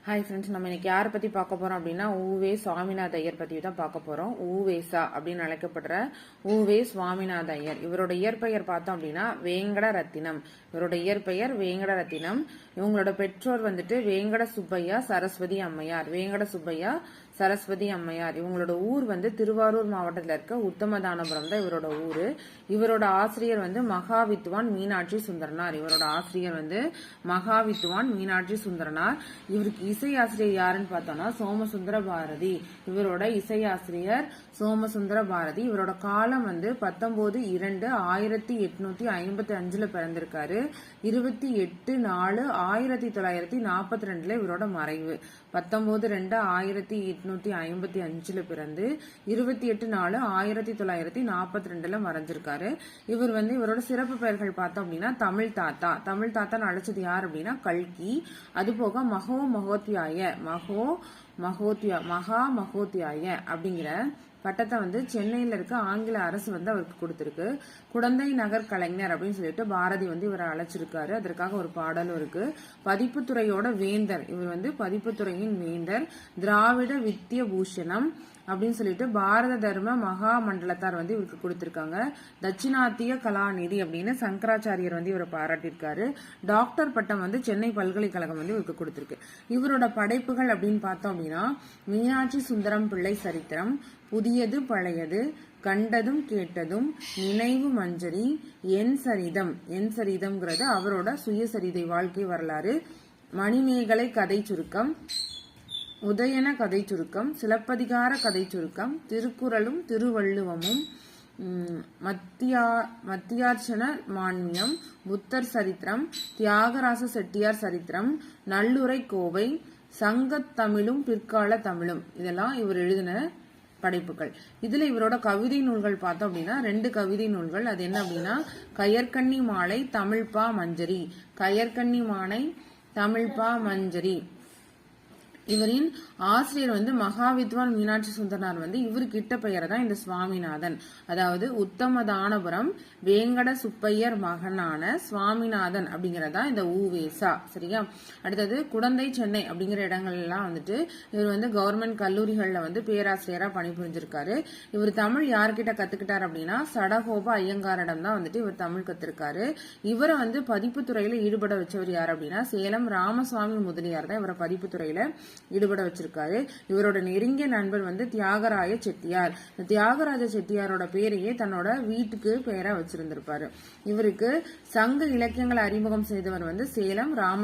Hi friends, நம்ம இன்னைக்கு யாரை பற்றி பார்க்க போகிறோம் அப்படின்னா ஊவே சுவாமிநாத ஐயர் பற்றி தான் பார்க்க போகிறோம். ஊவேசா அப்படின்னு அழைக்கப்படுற ஊவே சுவாமிநாத ஐயர். இவரோட இயற்பெயர் பார்த்தோம் அப்படின்னா வேங்கட ரத்தினம். இவரோட இயற்பெயர் வேங்கட ரத்தினம். இவங்களோட பெற்றோர் வந்துட்டு வேங்கட சுப்பையா சரஸ்வதி அம்மையார். வேங்கட சுப்பையா சரஸ்வதி அம்மையார். இவங்களோட ஊர் வந்து திருவாரூர் மாவட்டத்தில் இருக்க உத்தமதானபுரம் தான் இவரோட ஊரு. இவரோட ஆசிரியர் வந்து மகாவித்வான் மீனாட்சி சுந்தரனார். இவரோட ஆசிரியர் வந்து மகாவித்வான் மீனாட்சி சுந்தரனார். இவருக்கு இசை ஆசிரியர் யாருன்னு பார்த்தோம்னா சோமசுந்தர பாரதி. இவரோட இசை ஆசிரியர் சோமசுந்தர பாரதி. இவரோட காலம் வந்து 19/2/1855 பிறந்திருக்காரு. 28/4/1942 இவரோட மறைவு. 19/2/1855 பிறந்து 28/4/1942 மறைஞ்சிருக்காரு. இவர் வந்து இவரோட சிறப்பு பெயர்கள் பார்த்தோம் அப்படின்னா தமிழ் தாத்தா. தமிழ் தாத்தான்னு அழைச்சது யார் அப்படின்னா கல்கி. அது போக மகா மகோத்யாய அப்படிங்கிற பட்டத்தை வந்து சென்னையில இருக்க ஆங்கில அரசு வந்து அவருக்கு கொடுத்திருக்கு. குடந்தை நகர் கலைஞர் அப்படின்னு சொல்லிட்டு பாரதி வந்து இவரை அழைச்சிருக்காரு. அதற்காக ஒரு பாடலும் இருக்கு. பதிப்புத்துறையோட வேந்தர். இவர் வந்து பதிப்புத்துறையின் வேந்தர். திராவிட வித்ய பூஷணம் அப்படின்னு சொல்லிட்டு பாரத தர்ம மகா மண்டலத்தார் வந்து இவருக்கு கொடுத்திருக்காங்க. தட்சிணாத்திய கலாநிதி அப்படின்னு சங்கராச்சாரியர் வந்து இவரை பாராட்டியிருக்காரு. டாக்டர் பட்டம் வந்து சென்னை பல்கலைக்கழகம் வந்து இவருக்கு கொடுத்திருக்கு. இவரோட படைப்புகள் அப்படின்னு பார்த்தோம் அப்படின்னா மீனாட்சி சுந்தரம் பிள்ளை சரித்திரம், புதியது பழையது, கண்டதும் கேட்டதும், நினைவு மஞ்சரி, என் சரிதம்ங்கிறது அவரோட சுயசரிதை வாழ்க்கை வரலாறு, மணிமேகலை கதை சுருக்கம், உதயன கதை சுருக்கம், சிலப்பதிகார கதை சுருக்கம், திருக்குறளும் திருவள்ளுவமும், மத்தியார்ச்சன மான்மியம், புத்தர் சரித்திரம், தியாகராச செட்டியார் சரித்திரம், நல்லுரை கோவை, சங்கத்தமிழும் பிற்கால தமிழும், இதெல்லாம் இவர் எழுதின படைப்புகள். இதுல இவரோட கவிதை நூல்கள் பார்த்தோம் அப்படின்னா 2 கவிதை நூல்கள். அது என்ன அப்படின்னா கயற்கண்ணி மாலை தமிழ்பா மஞ்சரி. கயற்கண்ணி மாலை தமிழ்பா மஞ்சரி. இவரின் ஆசிரியர் வந்து மகாவித்வான் மீனாட்சி சுந்தரனார். வந்து இவருக்கு இட்ட பெயர் தான் இந்த சுவாமிநாதன். அதாவது உத்தமதானபுரம் வேங்கட சுப்பையர் மகனான சுவாமிநாதன் அப்படிங்கறதா இந்த ஊவேசா. சரியா? அடுத்தது குடந்தை, சென்னை அப்படிங்கிற இடங்கள்லாம் வந்துட்டு இவர் வந்து கவர்மெண்ட் கல்லூரிகள்ல வந்து பேராசிரியரா பணிபுரிஞ்சிருக்காரு. இவர் தமிழ் யார்கிட்ட கத்துக்கிட்டார் அப்படின்னா சடகோப ஐயங்காரிடம் தான் வந்துட்டு இவர் தமிழ் கத்திருக்காரு. இவரை வந்து பதிப்புத்துறையில ஈடுபட வச்சவர் யார் அப்படின்னா சேலம் ராமசுவாமி முதலியார் தான் இவரை பதிப்புத்துறையில ஈடுபட வச்சிருக்காரு. இவரோட நெருங்கிய நண்பர் வந்து தியாகராய செட்டியார். தியாகராஜ செட்டியாரோட பேரையே தன்னோட வீட்டுக்கு பெயரா வச்சிருந்திருப்பாரு. இவருக்கு சங்க இலக்கியங்களை அறிமுகம் செய்தவர் வந்து சேலம் ராமசுவாமி